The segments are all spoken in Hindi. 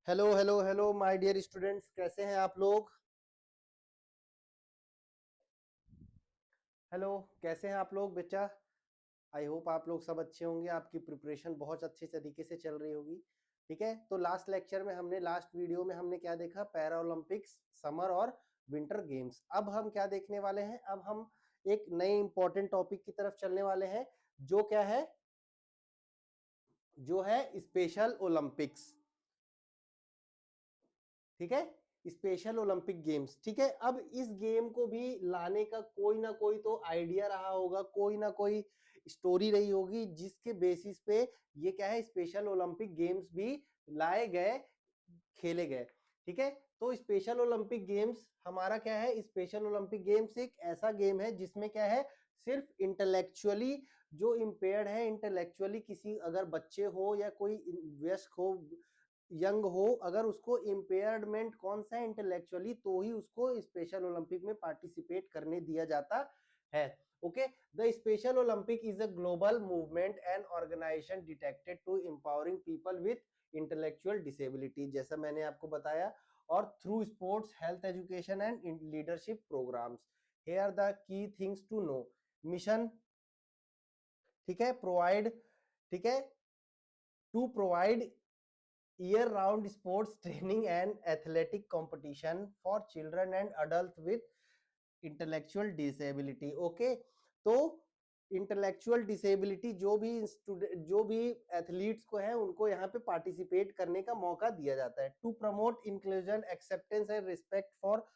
Hello hello hello my dear students, कैसे हैं आप लोग। हेलो, कैसे हैं आप लोग बच्चा। आई होप आप लोग सब अच्छे होंगे, आपकी प्रिपरेशन बहुत अच्छे तरीके से चल रही होगी। ठीक है, तो लास्ट लेक्चर में हमने लास्ट वीडियो में हमने क्या देखा, पैरा ओलंपिक्स, समर और विंटर गेम्स। अब हम क्या देखने वाले हैं, अब हम एक नए इंपॉर्टेंट टॉपिक की तरफ चलने वाले हैं, जो क्या है, जो है स्पेशल ओलंपिक्स। ठीक है, स्पेशल ओलंपिक गेम्स। ठीक है, अब इस गेम को भी लाने का कोई ना कोई तो आइडिया रहा होगा, कोई ना कोई स्टोरी रही होगी, जिसके बेसिस पे ये क्या है, स्पेशल ओलंपिक गेम्स भी लाए गए, खेले गए। ठीक है, तो स्पेशल ओलंपिक गेम्स हमारा क्या है, स्पेशल ओलंपिक गेम्स एक ऐसा गेम है जिसमें क्या है, सिर्फ इंटेलेक्चुअली जो इम्पेयर्ड है, इंटेलेक्चुअली किसी अगर बच्चे हो या कोई वयस्क हो, यंग हो, अगर उसको इम्पेयरमेंट कौन सा है, इंटेलेक्चुअली, तो ही उसको स्पेशल ओलंपिक में पार्टिसिपेट करने दिया जाता है। Okay, the special Olympic is a global movement and organisation detected to empowering people with intellectual disability, जैसा मैंने आपको बताया, और through sports, health education and leadership programmes. Here are the key things to know. Mission, ठीक है, प्रोवाइड, ठीक है, to provide year round sports training and athletic competition for children and adults with intellectual disability. Okay, तो इंटेलेक्चुअल डिसेबिलिटी जो भी एथलीट्स को है, उनको यहाँ पे पार्टिसिपेट करने का मौका दिया जाता है। To promote inclusion, acceptance and respect for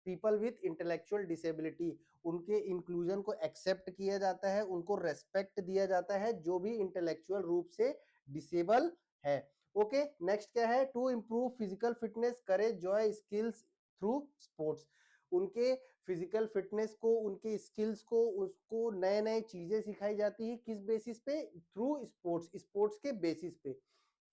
people with intellectual disability, उनके इंक्लूजन को एक्सेप्ट किया जाता है, उनको रेस्पेक्ट दिया जाता है जो भी इंटेलेक्चुअल रूप से डिसेबल है। ओके, नेक्स्ट क्या है, to improve physical fitness, courage, joy, skills through sports, उनके फिजिकल फिटनेस को, उनके स्किल्स को, उसको नए नए चीजें सिखाई जाती है, किस बेसिस पे, थ्रू स्पोर्ट्स, स्पोर्ट्स के बेसिस पे।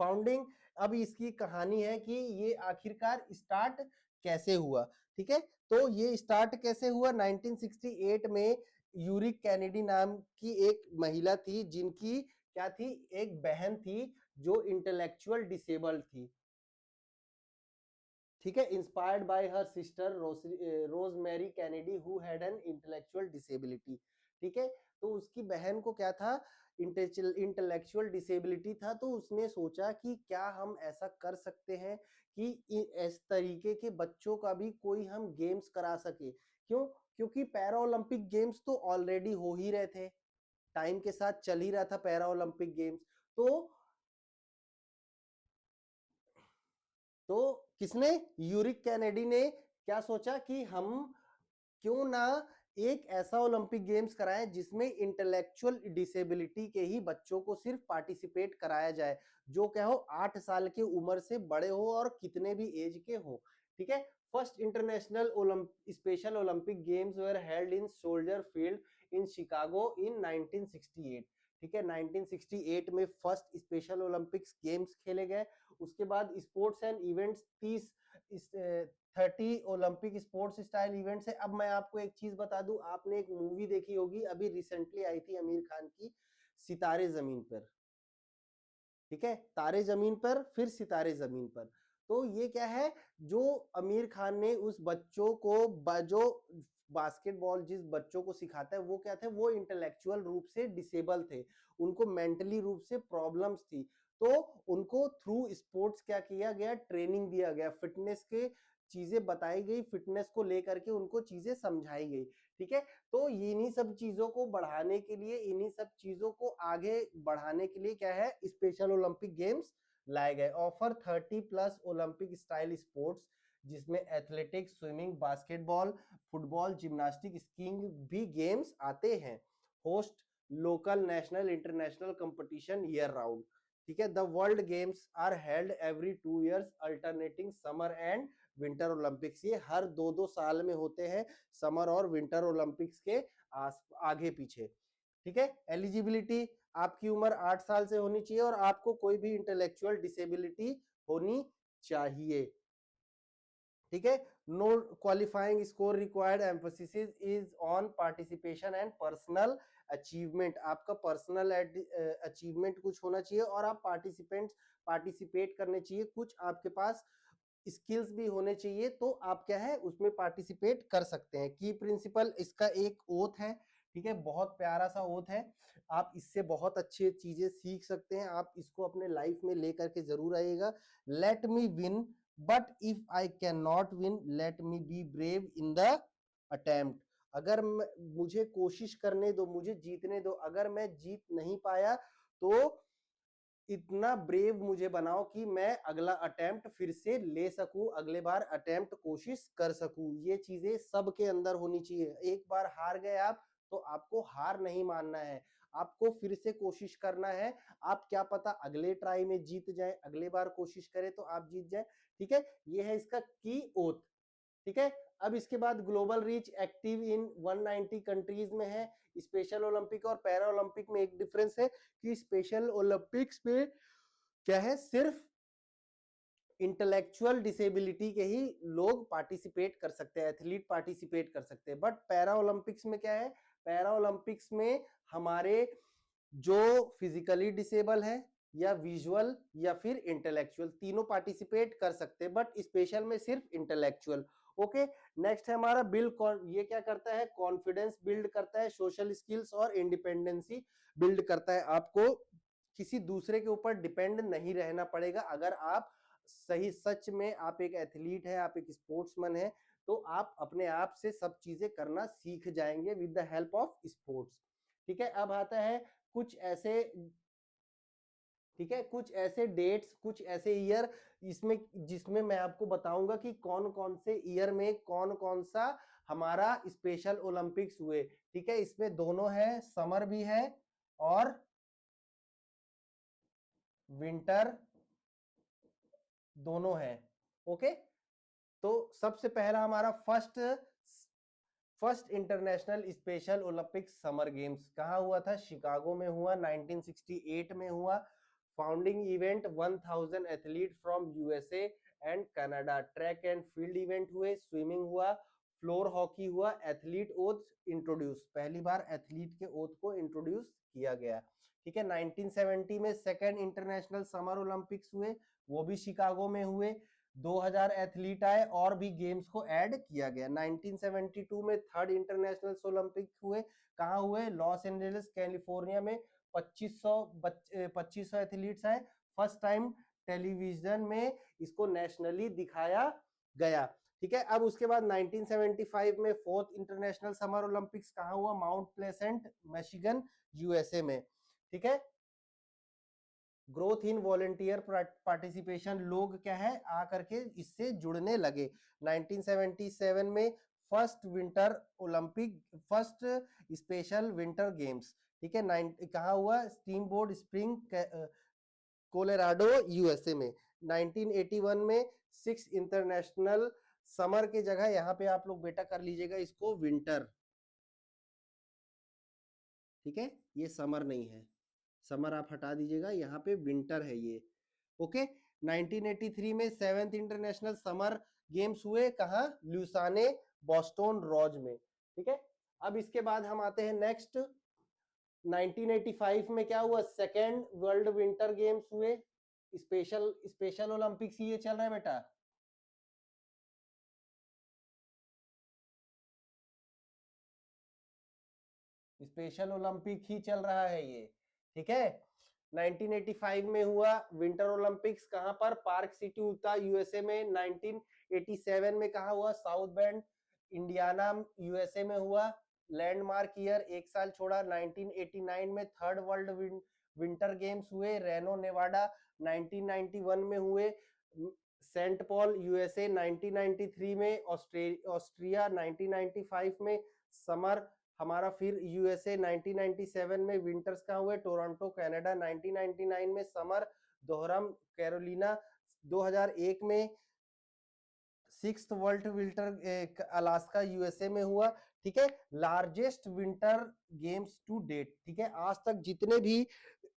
फाउंडिंग, अब इसकी कहानी है कि ये आखिरकार स्टार्ट कैसे हुआ। ठीक है, तो ये स्टार्ट कैसे हुआ, 1968 में यूरिक कैनेडी नाम की एक महिला थी, जिनकी क्या थी, एक बहन थी जो इंटेलेक्चुअल डिसेबल थी। ठीक है, inspired by her sister rosemary Kennedy who had an intellectual disability. ठीक है, तो उसकी बहन को क्या था, इंटेलेक्चुअल डिसेबिलिटी था, तो उसने सोचा कि क्या हम ऐसा कर सकते हैं कि इस तरीके के बच्चों का भी कोई हम गेम्स करा सके। क्यों, क्योंकि पैरा ओलंपिक गेम्स तो ऑलरेडी हो ही रहे थे, टाइम के साथ चल ही रहा था पैरा ओलंपिक गेम्स। तो तो किसने, यूरिक कैनेडी ने क्या सोचा कि हम क्यों ना एक ऐसा ओलंपिक गेम्स कराएं जिसमें इंटेलेक्चुअल डिसेबिलिटी के ही बच्चों को सिर्फ पार्टिसिपेट कराया जाए, जो क्या हो, 8 साल की उम्र से बड़े हो और कितने भी एज के हो। ठीक है, first international special Olympic games were held in soldier field in Chicago in 1968। ठीक है, 1968 में फर्स्ट स्पेशल ओलंपिक्स गेम्स खेले गए। उसके बाद sports and events 30 Olympic sports style events है। अब मैं आपको एक चीज बता दूं, आपने एक मूवी देखी होगी, अभी रिसेंटली आई थी आमिर खान की, सितारे जमीन पर। ठीक है, तारे जमीन पर, फिर सितारे जमीन पर। तो ये क्या है, जो आमिर खान ने उस बच्चों को जो बास्केटबॉल जिस बच्चों को सिखाता है, वो क्या थे, वो इंटेलेक्चुअल रूप से डिसेबल थे, उनको मेंटली रूप से प्रॉब्लम्स थी। तो उनको थ्रू स्पोर्ट्स क्या किया गया, ट्रेनिंग दिया गया, फिटनेस के चीजें बताई गई, फिटनेस को लेकर के उनको चीजें समझाई गई। ठीक है, तो इन्हीं सब चीजों को बढ़ाने के लिए, इन्हीं सब चीजों को आगे बढ़ाने के लिए क्या है, स्पेशल ओलंपिक गेम्स लाए गए। ऑफर 30+ ओलंपिक स्टाइल स्पोर्ट्स, जिसमें athletics, swimming, basketball, football, gymnastic, skiing भी गेम्स आते हैं। Host local, national, international competition year round. ठीक है, the world games are held every 2 years alternating summer and winter Olympics, ये हर 2-2 साल में होते हैं, समर और विंटर ओलंपिक्स के आगे पीछे। ठीक है, एलिजिबिलिटी, आपकी उम्र 8 साल से होनी चाहिए और आपको कोई भी इंटेलेक्चुअल डिसेबिलिटी होनी चाहिए। ठीक है, no qualifying score required, emphasis is on participation and personal achievement, आपका पर्सनल अचीवमेंट कुछ होना चाहिए और आप पार्टिसिपेट करने चाहिए, कुछ आपके पास स्किल्स भी होने चाहिए, तो आप क्या है उसमें पार्टिसिपेट कर सकते हैं। की प्रिंसिपल इसका एक ओथ है, ठीक है, बहुत प्यारा सा ओथ है, आप इससे बहुत अच्छी चीजें सीख सकते हैं, आप इसको अपने लाइफ में लेकर के जरूर आइएगा। Let me win but if I can not win let me be brave in the attempt. अगर मुझे कोशिश करने दो, मुझे जीतने दो, अगर मैं जीत नहीं पाया तो इतना ब्रेव मुझे बनाओ कि मैं अगला अटेम्प्ट फिर से ले सकूं, अगले बार अटेम्प्ट कोशिश कर सकूं। ये चीजें सबके अंदर होनी चाहिए। एक बार हार गए आप तो आपको हार नहीं मानना है, आपको फिर से कोशिश करना है। आप क्या पता अगले ट्राई में जीत जाए, अगले बार कोशिश करें तो आप जीत जाए, ठीक है। ये है इसका की ओथ, ठीक है। अब इसके बाद global reach, active in 190 countries में है। स्पेशल ओलंपिक और पैरा ओलंपिक में एक डिफरेंस है कि स्पेशल ओलंपिक्स में क्या है, सिर्फ इंटेलेक्चुअल डिसेबिलिटी के ही लोग पार्टिसिपेट कर सकते हैं, एथलीट पार्टिसिपेट कर सकते हैं। बट पैरा ओलंपिक्स में क्या है, पैरा ओलंपिक्स में हमारे जो फिजिकली डिसेबल है या विजुअल या फिर इंटेलेक्चुअल, तीनों पार्टिसिपेट कर सकते हैं, बट स्पेशल में सिर्फ इंटेलेक्चुअल। ओके, नेक्स्ट है हमारा बिल्ड, ये क्या करता है, कॉन्फिडेंस बिल्ड करता है, सोशल स्किल्स और इंडिपेंडेंसी बिल्ड करता है। आपको किसी दूसरे के ऊपर डिपेंड नहीं रहना पड़ेगा। अगर आप सही सच में आप एक एथलीट है, आप एक स्पोर्ट्समैन है, तो आप अपने आप से सब चीजें करना सीख जाएंगे with the help of sports, ठीक है। अब आता है कुछ ऐसे, ठीक है, कुछ ऐसे डेट्स, कुछ ऐसे ईयर इसमें जिसमें मैं आपको बताऊंगा कि कौन कौन से ईयर में कौन कौन सा हमारा स्पेशल ओलंपिक्स हुए, ठीक है। इसमें दोनों है, समर भी है और विंटर दोनों है। ओके, तो सबसे पहला हमारा first international special Olympics summer games कहाँ हुआ था, शिकागो में हुआ, 1968 में हुआ। Founding event 1000 athlete from USA and Canada. Track and field event हुए, स्विमिंग हुआ, फ्लोर हॉकी हुआ, एथलीट ओथ इंट्रोड्यूस, पहली बार एथलीट के ओथ को इंट्रोड्यूस किया गया, ठीक है। 1970 में सेकेंड इंटरनेशनल समर ओलंपिक्स हुए, वो भी शिकागो में हुए, 2000 एथलीट आए और भी गेम्स को ऐड किया गया। 1972 में थर्ड इंटरनेशनल ओलंपिक हुए, कहाँ हुए, लॉस एंजलिस कैलिफोर्निया में, 2500 एथलीट्स आए। फर्स्ट टाइम टेलीविजन में इसको नेशनली दिखाया गया, ठीक है। अब उसके बाद 1975 में फोर्थ इंटरनेशनल समर ओलंपिक्स कहाँ हुआ, माउंट प्लेसेंट मिशिगन यूएसए में, ठीक है। ग्रोथ इन वॉलेंटियर पार्टिसिपेशन, लोग क्या है आकर के इससे जुड़ने लगे। 1977 में first winter Olympic, first special winter games, ठीक है। कहाँ हुआ, steam board spring Colorado USA में। 1981 में सिक्स इंटरनेशनल समर के जगह यहाँ पे आप लोग बेटा कर लीजिएगा इसको विंटर, ठीक है, ये समर नहीं है, समर आप हटा दीजिएगा, यहाँ पे विंटर है ये। ओके, 1983 में सेवेंथ इंटरनेशनल समर गेम्स हुए, कहाँ, ल्यूसाने बॉस्टन रॉज में, ठीक है। अब इसके बाद हम आते हैं नेक्स्ट, 1985 में क्या हुआ, सेकेंड वर्ल्ड विंटर गेम्स हुए। स्पेशल ओलंपिक्स ये चल रहा है बेटा, स्पेशल ओलंपिक ही चल रहा है ये, ठीक है। 1985 में हुआ विंटर ओलंपिक्स, कहां पर, पार्क सिटी यूटा यूएसए में। 1987 में कहा हुआ, साउथ बेंड इंडियाना यूएसए में हुआ। लैंडमार्क ईयर, एक साल छोड़ा। 1989 में थर्ड वर्ल्ड विंटर गेम्स हुए, रेनो नेवाडा। 1991 में हुए सेंट पॉल यूएसए। 1993 में ऑस्ट्रिया। 1995 में समर हमारा फिर यूएसए। 1997 में विंटर्स का हुए टोरंटो कनाडा। 1999 में समर दोहरम कैरोलिना। 2001 में sixth world winter Alaska USA में हुआ, ठीक है। Largest winter games to date, ठीक है, आज तक जितने भी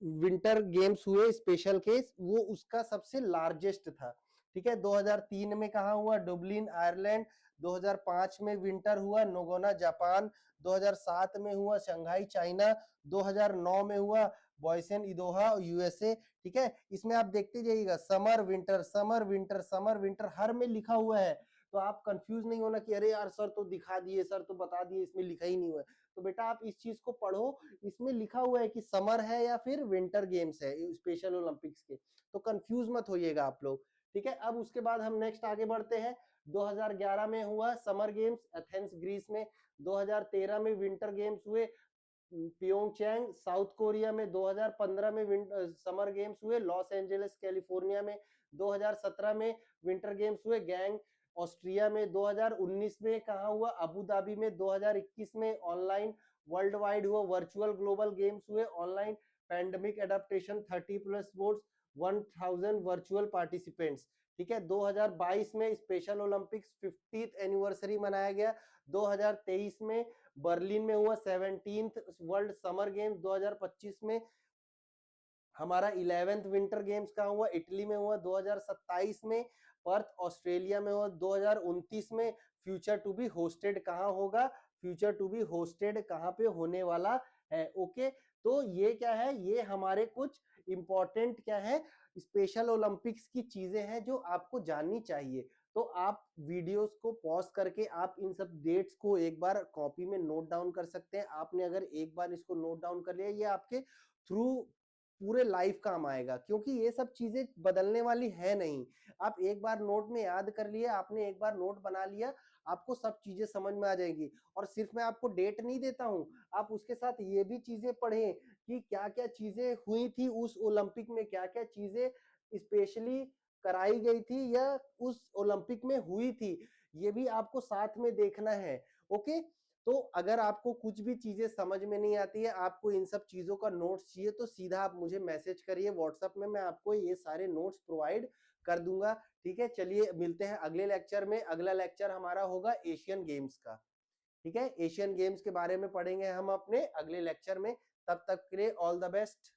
विंटर गेम्स हुए स्पेशल केस वो उसका सबसे लार्जेस्ट था, ठीक है। 2003 में कहाँ हुआ? Dublin Ireland. 2005 में विंटर हुआ नोगोना जापान। 2007 में हुआ शंघाई चाइना। 2009 में हुआ बॉयसेन इदोहा यूएसए। ठीक है, इसमें आप देखते जाइएगा summer winter summer winter summer winter हर में लिखा हुआ है, तो आप कंफ्यूज नहीं होना कि अरे यार सर तो दिखा दिए, सर तो बता दिए, इसमें लिखा ही नहीं हुआ है। तो बेटा आप इस चीज को पढ़ो, इसमें लिखा हुआ है कि समर है या फिर विंटर गेम्स है स्पेशल ओलंपिक्स के, तो कंफ्यूज मत होइएगा आप लोग। ठीक है, अब उसके बाद हम नेक्स्ट आगे बढ़ते हैं। 2011 में हुआ समर गेम्स एथेंस ग्रीस में। 2013 में विंटर गेम्स हुए प्योंगचैंग साउथ कोरिया में। 2015 में समर गेम्स हुए लॉस एंजलिस कैलिफोर्निया में। 2017 में विंटर गेम्स हुए गैंग ऑस्ट्रिया में। 2019 में कहाँ हुआ? अबू धाबी में। 2021 में ऑनलाइन वर्ल्ड वाइड हुआ वर्चुअल ग्लोबल गेम्स हुए online pandemic adaptation 30+ sports 1000 virtual participants. ठीक है, 2022 में स्पेशल ओलंपिक्स 50th एनिवर्सरी मनाया गया। 2023 में बर्लिन में हुआ 17th वर्ल्ड समर गेम्स। 2025 में हमारा 11th विंटर गेम्स कहाँ हुआ? इटली में हुआ। 2027 में पर्थ ऑस्ट्रेलिया में हुआ। 2029 में फ्यूचर टू बी होस्टेड कहाँ होगा? फ्यूचर टू बी होस्टेड कहाँ पे होने वाला है? ओके, तो ये क्या है? ये हमारे कुछ इंपॉर्टेंट क्या है स्पेशल ओलंपिक्स की चीजें हैं जो आपको जाननी चाहिए। तो आप वीडियोस को पॉज करके आप इन सब डेट्स को एक बार कॉपी में नोट डाउन कर सकते हैं। आपने अगर एक बार इसको नोट डाउन कर लिया, ये आपके थ्रू पूरे लाइफ काम आएगा, क्योंकि ये सब चीजें बदलने वाली है नहीं। आप एक बार नोट में याद कर लिए, आपने एक बार नोट बना लिया, आपको सब चीजें समझ में आ जाएगी। और सिर्फ मैं आपको डेट नहीं देता हूं, आप उसके साथ ये भी चीजें पढ़ें कि क्या क्या चीजें हुई थी उस ओलंपिक में, क्या क्या चीजें स्पेशली कराई गई थी या उस ओलंपिक में हुई थी, ये भी आपको साथ में देखना है। ओके, तो अगर आपको कुछ भी चीजें समझ में नहीं आती है, आपको इन सब चीजों का नोट्स चाहिए, तो सीधा आप मुझे मैसेज करिए व्हाट्सएप में, मैं आपको ये सारे नोट्स प्रोवाइड कर दूंगा। ठीक है, चलिए मिलते हैं अगले लेक्चर में। अगला लेक्चर हमारा होगा एशियन गेम्स का। ठीक है, एशियन गेम्स के बारे में पढ़ेंगे हम अपने अगले लेक्चर में। तब तक के लिए ऑल द बेस्ट।